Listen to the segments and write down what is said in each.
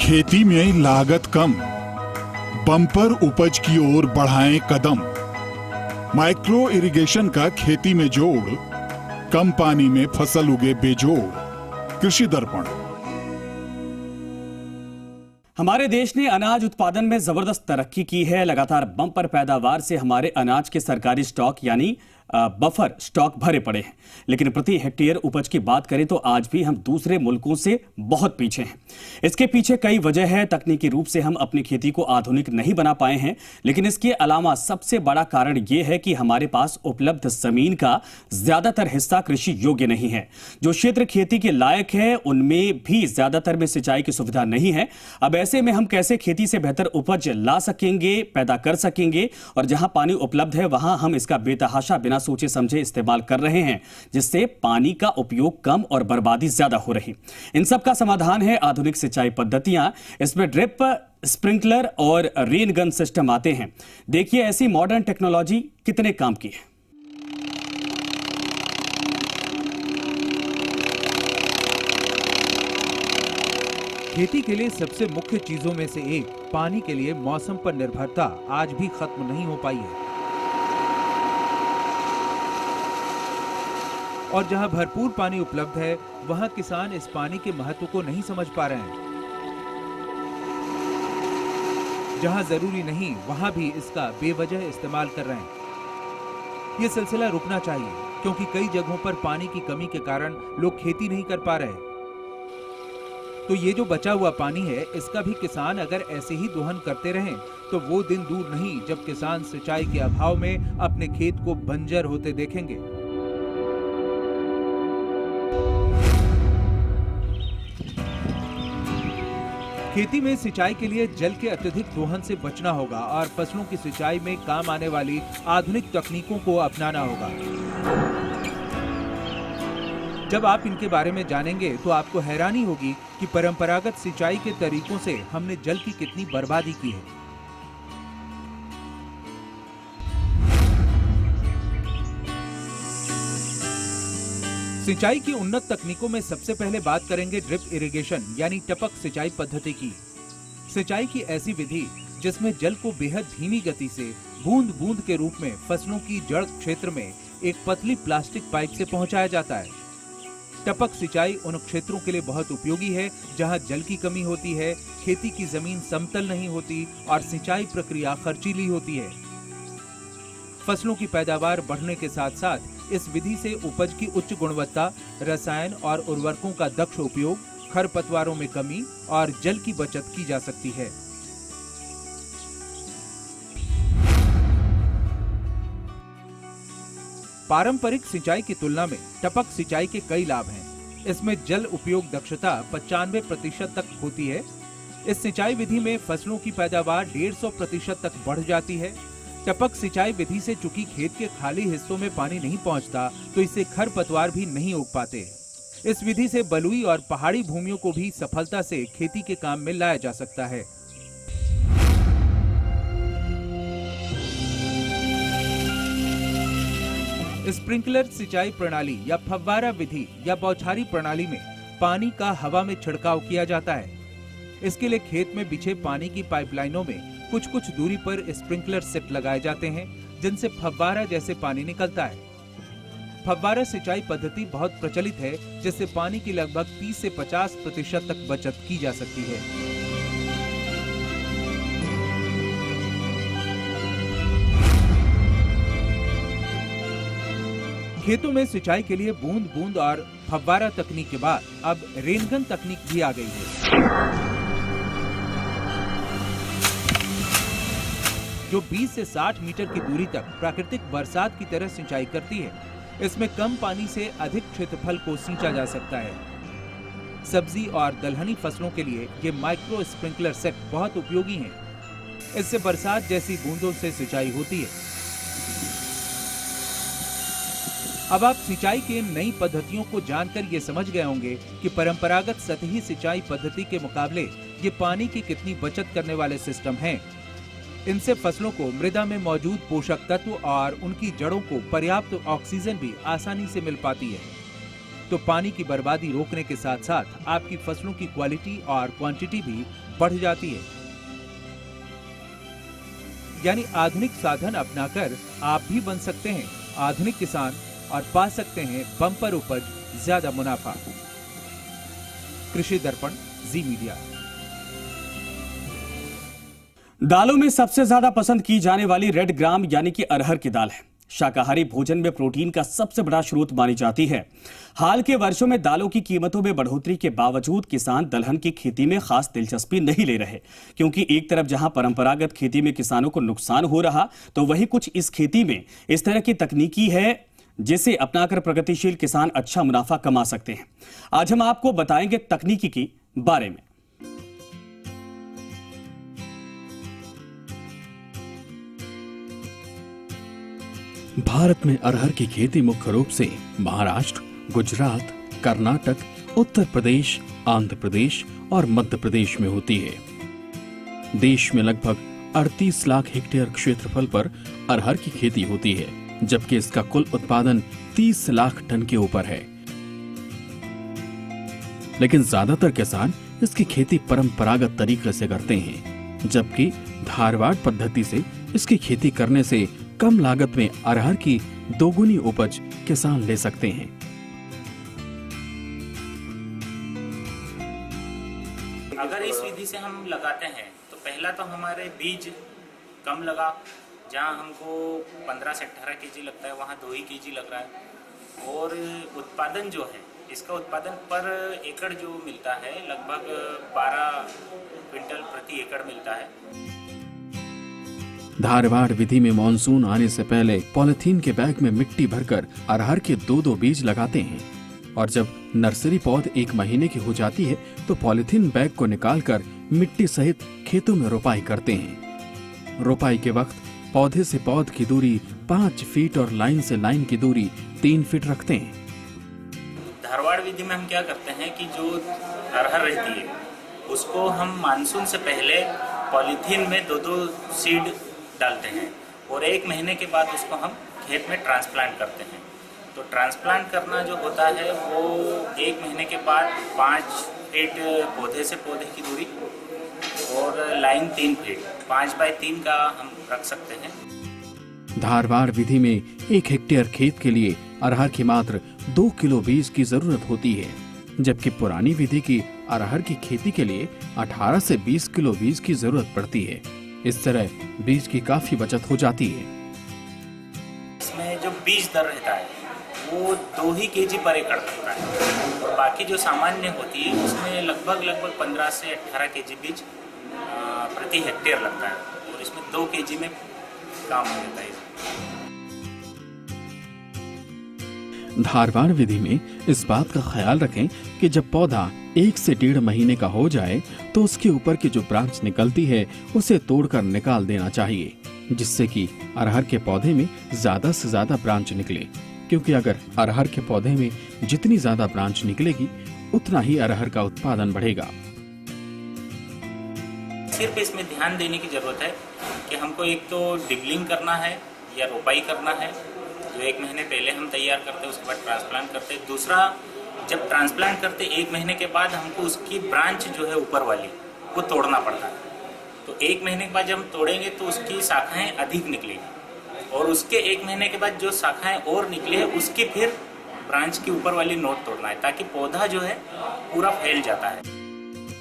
खेती में लागत कम, बम्पर उपज की ओर बढ़ाएं कदम। माइक्रो इरिगेशन का खेती में जोड़, कम पानी में फसल उगे बेजोड़। कृषि दर्पण। हमारे देश ने अनाज उत्पादन में जबरदस्त तरक्की की है। लगातार बम्पर पैदावार से हमारे अनाज के सरकारी स्टॉक यानी बफर स्टॉक भरे पड़े हैं, लेकिन प्रति हेक्टेयर उपज की बात करें तो आज भी हम दूसरे मुल्कों से बहुत पीछे हैं। इसके पीछे कई वजह है। तकनीकी रूप से हम अपनी खेती को आधुनिक नहीं बना पाए हैं, लेकिन इसके अलावा सबसे बड़ा कारण यह है कि हमारे पास उपलब्ध जमीन का ज्यादातर हिस्सा कृषि योग्य नहीं है। जो क्षेत्र खेती के लायक है उनमें भी ज्यादातर में सिंचाई की सुविधा नहीं है। अब ऐसे में हम कैसे खेती से बेहतर उपज ला सकेंगे, पैदा कर सकेंगे, और जहां पानी उपलब्ध है वहां हम इसका बेतहाशा बिना सोचे समझे इस्तेमाल कर रहे हैं, जिससे पानी का उपयोग कम और बर्बादी ज्यादा हो रही। इन सब का समाधान है आधुनिक सिंचाई पद्धतियां। इसमें ड्रिप, स्प्रिंकलर और रेन गन सिस्टम आते हैं। देखिए ऐसी मॉडर्न टेक्नोलॉजी कितने काम की है। खेती के लिए सबसे मुख्य चीजों में से एक पानी के लिए मौसम पर निर्भरता आज भी खत्म नहीं हो पाई है। और जहां भरपूर पानी उपलब्ध है, वहां किसान इस पानी के महत्व को नहीं समझ पा रहे हैं। जहां जरूरी नहीं, वहां भी इसका बेवजह इस्तेमाल कर रहे हैं। ये सिलसिला रुकना चाहिए, क्योंकि कई जगहों पर पानी की कमी के कारण लोग खेती नहीं कर पा रहे। तो ये जो बचा हुआ पानी है, इसका भी किसान अगर ऐसे ही दोहन करते रहें, तो वो दिन दूर नहीं जब किसान सिंचाई के अभाव में अपने खेत को बंजर होते देखेंगे। खेती में सिंचाई के लिए जल के अत्यधिक दोहन से बचना होगा और फसलों की सिंचाई में काम आने वाली आधुनिक तकनीकों को अपनाना होगा। जब आप इनके बारे में जानेंगे तो आपको हैरानी होगी कि परंपरागत सिंचाई के तरीकों से हमने जल की कितनी बर्बादी की है। सिंचाई की उन्नत तकनीकों में सबसे पहले बात करेंगे ड्रिप इरिगेशन यानी टपक सिंचाई पद्धति की। सिंचाई की ऐसी विधि जिसमें जल को बेहद धीमी गति से बूंद बूंद के रूप में फसलों की जड़ क्षेत्र में एक पतली प्लास्टिक पाइप से पहुंचाया जाता है। टपक सिंचाई उन क्षेत्रों के लिए बहुत उपयोगी है जहां जल की कमी होती है, खेती की जमीन समतल नहीं होती और सिंचाई प्रक्रिया खर्चीली होती है। फसलों की पैदावार बढ़ने के साथ साथ इस विधि से उपज की उच्च गुणवत्ता, रसायन और उर्वरकों का दक्ष उपयोग, खरपतवारों में कमी और जल की बचत की जा सकती है। पारंपरिक सिंचाई की तुलना में टपक सिंचाई के कई लाभ हैं। इसमें जल उपयोग दक्षता 95% तक होती है। इस सिंचाई विधि में फसलों की पैदावार 150% तक बढ़ जाती है। टपक सिंचाई विधि से चूंकि खेत के खाली हिस्सों में पानी नहीं पहुंचता, तो इससे खरपतवार भी नहीं उग पाते। इस विधि से बलुई और पहाड़ी भूमियों को भी सफलता से खेती के काम में लाया जा सकता है। स्प्रिंकलर सिंचाई प्रणाली या फव्वारा विधि या बौछारी प्रणाली में पानी का हवा में छिड़काव किया जाता है। इसके लिए खेत में बिछे पानी की पाइपलाइनों में कुछ कुछ दूरी पर स्प्रिंकलर सेट लगाए जाते हैं, जिनसे फव्वारा जैसे पानी निकलता है। फव्वारा सिंचाई पद्धति बहुत प्रचलित है, जिससे पानी की लगभग 30 से 50% तक बचत की जा सकती है। खेतों में सिंचाई के लिए बूंद बूंद और फव्वारा तकनीक के बाद अब रेनगन तकनीक भी आ गई है, जो 20 से 60 मीटर की दूरी तक प्राकृतिक बरसात की तरह सिंचाई करती है। इसमें कम पानी से अधिक क्षेत्रफल को सींचा जा सकता है। सब्जी और दलहनी फसलों के लिए ये माइक्रो स्प्रिंकलर सेट बहुत उपयोगी हैं। इससे बरसात जैसी बूंदों से सिंचाई होती है। अब आप सिंचाई के नई पद्धतियों को जानकर ये समझ गए होंगे कि परंपरागत सतही सिंचाई पद्धति के मुकाबले ये पानी की कितनी बचत करने वाले सिस्टम हैं। इनसे फसलों को मृदा में मौजूद पोषक तत्व और उनकी जड़ों को पर्याप्त ऑक्सीजन भी आसानी से मिल पाती है। तो पानी की बर्बादी रोकने के साथ साथ आपकी फसलों की क्वालिटी और क्वांटिटी भी बढ़ जाती है। यानी आधुनिक साधन अपनाकर आप भी बन सकते हैं आधुनिक किसान और पा सकते हैं बम्पर उपज, ज्यादा मुनाफा। कृषि दर्पण, जी मीडिया। दालों में सबसे ज्यादा पसंद की जाने वाली रेड ग्राम यानी कि अरहर की दाल है। शाकाहारी भोजन में प्रोटीन का सबसे बड़ा स्रोत मानी जाती है। हाल के वर्षों में दालों की कीमतों में बढ़ोतरी के बावजूद किसान दलहन की खेती में खास दिलचस्पी नहीं ले रहे, क्योंकि एक तरफ जहां परंपरागत खेती में किसानों को नुकसान हो रहा, तो वहीं कुछ इस खेती में इस तरह की तकनीकी है जिसे अपनाकर प्रगतिशील किसान अच्छा मुनाफा कमा सकते हैं। आज हम आपको बताएंगे तकनीकी के बारे में। भारत में अरहर की खेती मुख्य रूप से महाराष्ट्र, गुजरात, कर्नाटक, उत्तर प्रदेश, आंध्र प्रदेश और मध्य प्रदेश में होती है। देश में लगभग 38 लाख हेक्टेयर क्षेत्रफल पर अरहर की खेती होती है, जबकि इसका कुल उत्पादन 30 लाख टन के ऊपर है। लेकिन ज्यादातर किसान इसकी खेती परंपरागत तरीके से करते हैं, जबकि धारवाड़ पद्धति से इसकी खेती करने से कम लागत में अरहर की दोगुनी उपज किसान ले सकते हैं। अगर इस विधि से हम लगाते हैं तो पहला तो हमारे बीज कम लगा, जहां हमको 15 से 18 केजी लगता है वहां 2 ही केजी लग रहा है। और उत्पादन जो है, इसका उत्पादन पर एकड़ जो मिलता है लगभग 12 क्विंटल प्रति एकड़ मिलता है। धारवाड़ विधि में मानसून आने से पहले पॉलिथीन के बैग में मिट्टी भरकर अरहर के 2-2 बीज लगाते हैं, और जब नर्सरी पौध 1 महीने की हो जाती है तो पॉलिथीन बैग को निकालकर मिट्टी सहित खेतों में रोपाई करते हैं। रोपाई के वक्त पौधे से पौध की दूरी 5 फीट और लाइन से लाइन की दूरी 3 फीट रखते हैं। धारवाड़ विधि में हम क्या करते हैं कि जो अरहर रहती है उसको हम मानसून से पहले पॉलिथीन में 2-2 सीड डालते हैं और 1 महीने के बाद उसको हम खेत में ट्रांसप्लांट करते हैं। तो ट्रांसप्लांट करना जो होता है वो 1 महीने के बाद 5 फीट पौधे से पौधे की दूरी और लाइन 3 फीट, 5 बाय 3 का हम रख सकते हैं। धारवाड़ विधि में 1 हेक्टेयर खेत के लिए अरहर की मात्र 2 किलो बीज की जरूरत होती है, जबकि पुरानी विधि की अरहर की खेती के लिए 18 से 20 किलो बीज की जरूरत पड़ती है। इस तरह बीज की काफी बचत हो जाती है। इसमें जो बीज दर रहता है वो 2 ही केजी पर एकड़ लगता है, और बाकी जो सामान्य होती है उसमें लगभग 15 से 18 केजी बीज प्रति हेक्टेयर लगता है, और इसमें 2 केजी में काम हो जाता है। धारवाड़ विधि में इस बात का ख्याल रखें कि जब पौधा 1 से 1.5 महीने का हो जाए तो उसके ऊपर की जो ब्रांच निकलती है उसे तोड़कर निकाल देना चाहिए, जिससे कि अरहर के पौधे में ज्यादा से ज्यादा ब्रांच निकले, क्योंकि अगर अरहर के पौधे में जितनी ज्यादा ब्रांच निकलेगी उतना ही अरहर का उत्पादन बढ़ेगा। सिर्फ इसमें ध्यान देने की जरूरत है कि हमको एक तो डिगलिंग करना है या रोपाई करना है, जो 1 महीने पहले हम तैयार करते हैं, उसके बाद ट्रांसप्लांट करते हैं। दूसरा, जब ट्रांसप्लांट करते 1 महीने के बाद हमको उसकी ब्रांच जो है ऊपर वाली वो तोड़ना पड़ता है। तो 1 महीने के बाद जब हम तोड़ेंगे तो उसकी शाखाएं अधिक निकलेगी, और उसके 1 महीने के बाद जो शाखाएं और निकले हैं उसकी फिर ब्रांच की ऊपर वाली नोट तोड़ना है, ताकि पौधा जो है पूरा फैल जाता है।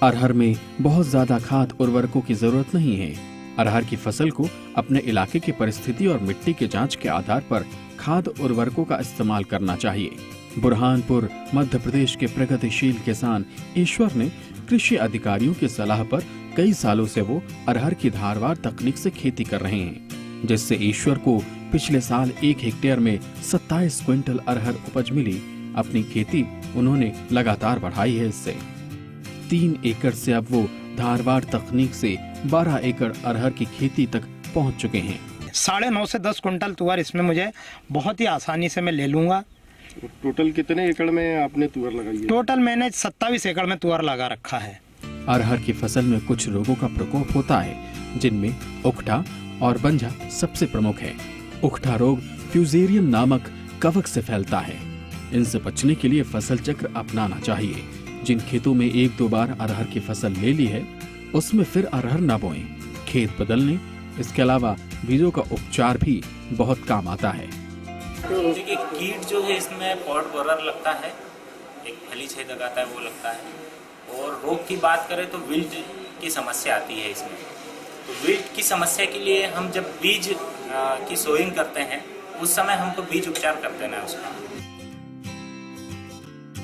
अरहर में बहुत ज्यादा खाद उर्वरकों की जरूरत नहीं है। अरहर की फसल को अपने इलाके की परिस्थिति और मिट्टी के जांच के आधार पर खाद उर्वरकों का इस्तेमाल करना चाहिए। बुरहानपुर मध्य प्रदेश के प्रगतिशील किसान ईश्वर ने कृषि अधिकारियों की सलाह पर कई सालों से वो अरहर की धारवाड़ तकनीक से खेती कर रहे हैं, जिससे ईश्वर को पिछले साल 1 हेक्टेयर में 27 क्विंटल अरहर उपज मिली। अपनी खेती उन्होंने लगातार बढ़ाई है। इससे 3 एकड़ से अब वो धारवाड़ तकनीक से 12 एकड़ अरहर की खेती तक पहुंच चुके हैं। 9.5 से 10 कुंटल तुअर इसमें मुझे बहुत ही आसानी से मैं ले लूंगा। टोटल कितने एकड़ में आपने तुअर लगाई है? टोटल मैंने 27 एकड़ में तुअर लगा रखा है। अरहर की फसल में कुछ रोगों का प्रकोप होता है, जिनमें उकठा और बंझा सबसे प्रमुख है। उकठा रोग फ्यूजेरियम नामक कवक से फैलता है। इनसे बचने के लिए फसल चक्र अपनाना चाहिए। जिन खेतों में 1-2 बार अरहर की फसल ले ली है उसमें फिर अरहर न बोएं। खेत बदलने, इसके अलावा बीजों का उपचार भी बहुत काम आता है। देखिए, कीट जो है इसमें पॉट बोरर लगता है, एक फली छेदक आता है वो लगता है। और रोग की बात करें तो विल्ट की समस्या आती है इसमें। तो विल्ट की समस्या के लिए हम जब बीज की सोइंग करते हैं उस समय हमको बीज उपचार कर देना है उसका।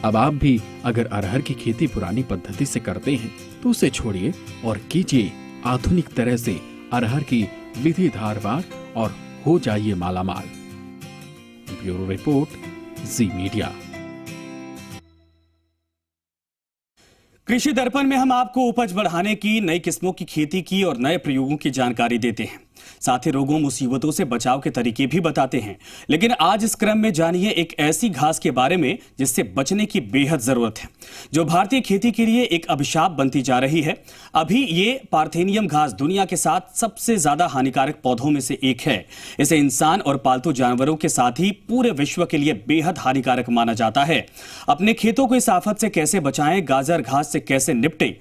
अब आप भी अगर अरहर की खेती पुरानी पद्धति से करते हैं तो उसे छोड़िए और कीजिए आधुनिक तरह से अरहर की विधि धारवार और हो जाइए मालामाल। ब्यूरो रिपोर्ट, जी मीडिया। कृषि दर्पण में हम आपको उपज बढ़ाने की, नई किस्मों की खेती की और नए प्रयोगों की जानकारी देते हैं। साथ ही रोगों मुसीबतों से बचाव के तरीके भी बताते हैं। लेकिन आज इस क्रम में जानिए एक ऐसी घास के बारे में जिससे बचने की बेहद जरूरत है, जो भारतीय खेती के लिए एक अभिशाप बनती जा रही है। अभी ये पार्थेनियम घास दुनिया के 7 सबसे ज्यादा हानिकारक पौधों में से एक है। इसे इंसान और पालतू जानवरों के साथ ही पूरे विश्व के लिए बेहद हानिकारक माना जाता है। अपने खेतों को इस आफत से कैसे बचाएं, गाजर घास से कैसे निपटें,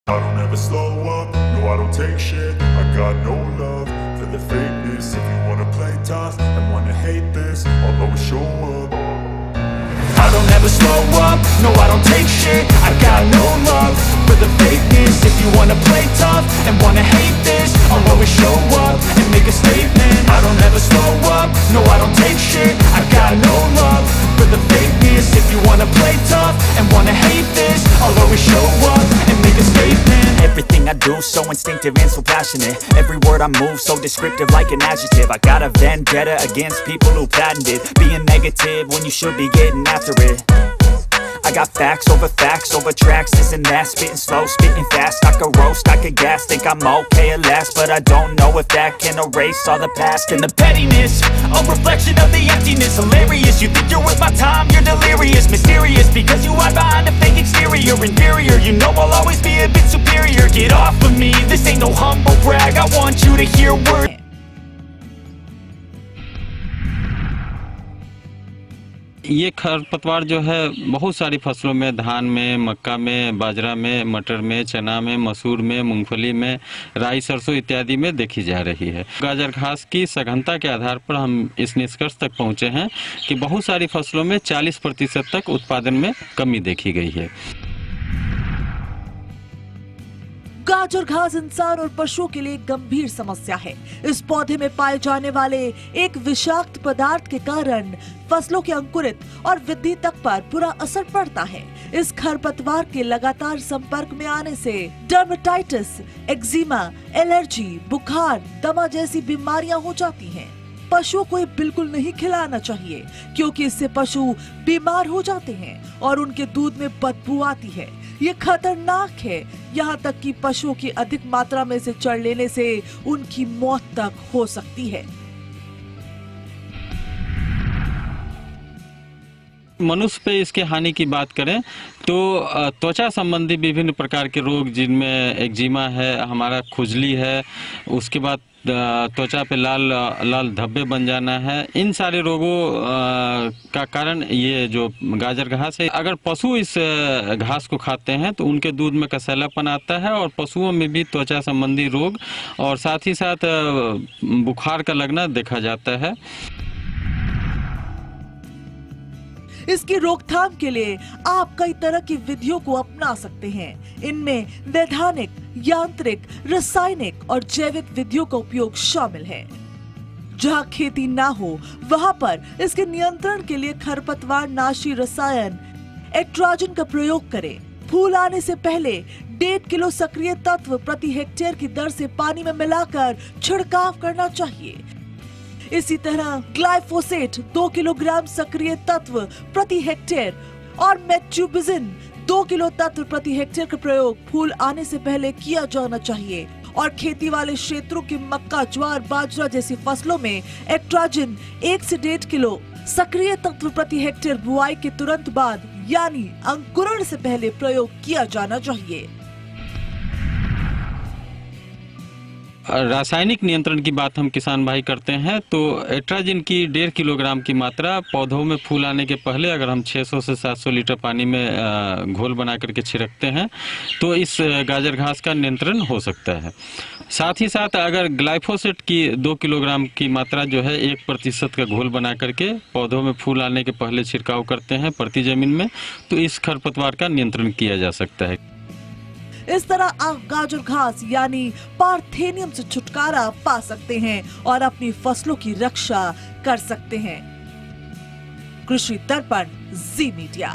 I don't ever slow up, no I don't take shit, I got no love for the fakeness. If you wanna play tough and wanna hate this, I'll always show up. I don't ever slow up, no I don't take shit, I got no love for the fakeness. If you wanna play tough and wanna hate this, I'll always show up and make a statement. I don't ever slow up, no I don't take shit, I got no love for the fakeness. If you wanna play tough and wanna hate this, I'll always show up and make a statement. Everything I do so instinctive and so passionate. Every word I move so descriptive like an adjective. I got a vendetta against people who patented being negative when you should be getting after it. I got facts over tracks, this and that, spitting slow, spitting fast. I could roast, I could gas, think I'm okay at last, but I don't know if that can erase all the past. And the pettiness, a reflection of the emptiness. Hilarious, you think you're worth my time, you're delirious. Mysterious, because you hide behind a fake exterior. Inferior, you know I'll always be a bit superior. Get off of me, this ain't no humble brag. I want you to hear words. ये खरपतवार जो है बहुत सारी फसलों में, धान में, मक्का में, बाजरा में, मटर में, चना में, मसूर में, मूंगफली में, राई, सरसों इत्यादि में देखी जा रही है। गाजर घास की सघनता के आधार पर हम इस निष्कर्ष तक पहुंचे हैं कि बहुत सारी फसलों में 40% तक उत्पादन में कमी देखी गई है। गाजर घास इंसान और पशुओं के लिए एक गंभीर समस्या है। इस पौधे में पाए जाने वाले एक विषाक्त पदार्थ के कारण फसलों के अंकुरित और वृद्धि तक पर बुरा असर पड़ता है। इस खरपतवार के लगातार संपर्क में आने से डर्मेटाइटिस, एक्जिमा, एलर्जी, बुखार, दमा जैसी बीमारियां हो जाती हैं। पशुओं को ये बिल्कुल नहीं खिलाना चाहिए क्योंकि इससे पशु बीमार हो जाते हैं और उनके दूध में बदबू आती है। ये खतरनाक है, यहाँ तक कि पशुओं की अधिक मात्रा में से चढ़ लेने से उनकी मौत तक हो सकती है। मनुष्य पे इसके हानि की बात करें तो त्वचा संबंधी विभिन्न प्रकार के रोग, जिनमें एक्जिमा है, हमारा खुजली है, उसके बाद त्वचा पे लाल लाल धब्बे बन जाना है, इन सारे रोगों का कारण ये जो गाजर घास है। अगर पशु इस घास को खाते हैं तो उनके दूध में कसैलापन आता है और पशुओं में भी त्वचा संबंधी रोग और साथ ही साथ बुखार का लगना देखा जाता है। इसकी रोकथाम के लिए आप कई तरह की विधियों को अपना सकते हैं। इनमें वैधानिक, यांत्रिक, रासायनिक और जैविक विधियों का उपयोग शामिल है। जहां खेती ना हो वहां पर इसके नियंत्रण के लिए खरपतवार नाशी रसायन एट्राजिन का प्रयोग करें। फूल आने से पहले 1.5 किलो सक्रिय तत्व प्रति हेक्टेयर की दर से पानी में मिलाकर छिड़काव करना चाहिए। इसी तरह ग्लाइफोसेट 2 किलोग्राम सक्रिय तत्व प्रति हेक्टेयर और मेट्रोबिजिन 2 किलो तत्व प्रति हेक्टेयर का प्रयोग फूल आने से पहले किया जाना चाहिए। और खेती वाले क्षेत्रों के मक्का, ज्वार, बाजरा जैसी फसलों में एट्राजिन 1 से 1.5 किलो सक्रिय तत्व प्रति हेक्टेयर बुआई के तुरंत बाद यानी अंकुरण से पहले प्रयोग किया जाना चाहिए। रासायनिक नियंत्रण की बात हम किसान भाई करते हैं तो एट्राजिन की 1.5 किलोग्राम की मात्रा पौधों में फूल आने के पहले अगर हम 600 से 700 लीटर पानी में घोल बना करके छिड़कते हैं तो इस गाजर घास का नियंत्रण हो सकता है। साथ ही साथ अगर ग्लाइफोसेट की 2 किलोग्राम की मात्रा जो है 1% का घोल बना करके पौधों में फूल आने के पहले छिड़काव करते हैं प्रति जमीन में तो इस खरपतवार का नियंत्रण किया जा सकता है। इस तरह आप गाजर घास यानी पार्थेनियम से छुटकारा पा सकते हैं और अपनी फसलों की रक्षा कर सकते हैं। कृषि दर्पण, जी मीडिया।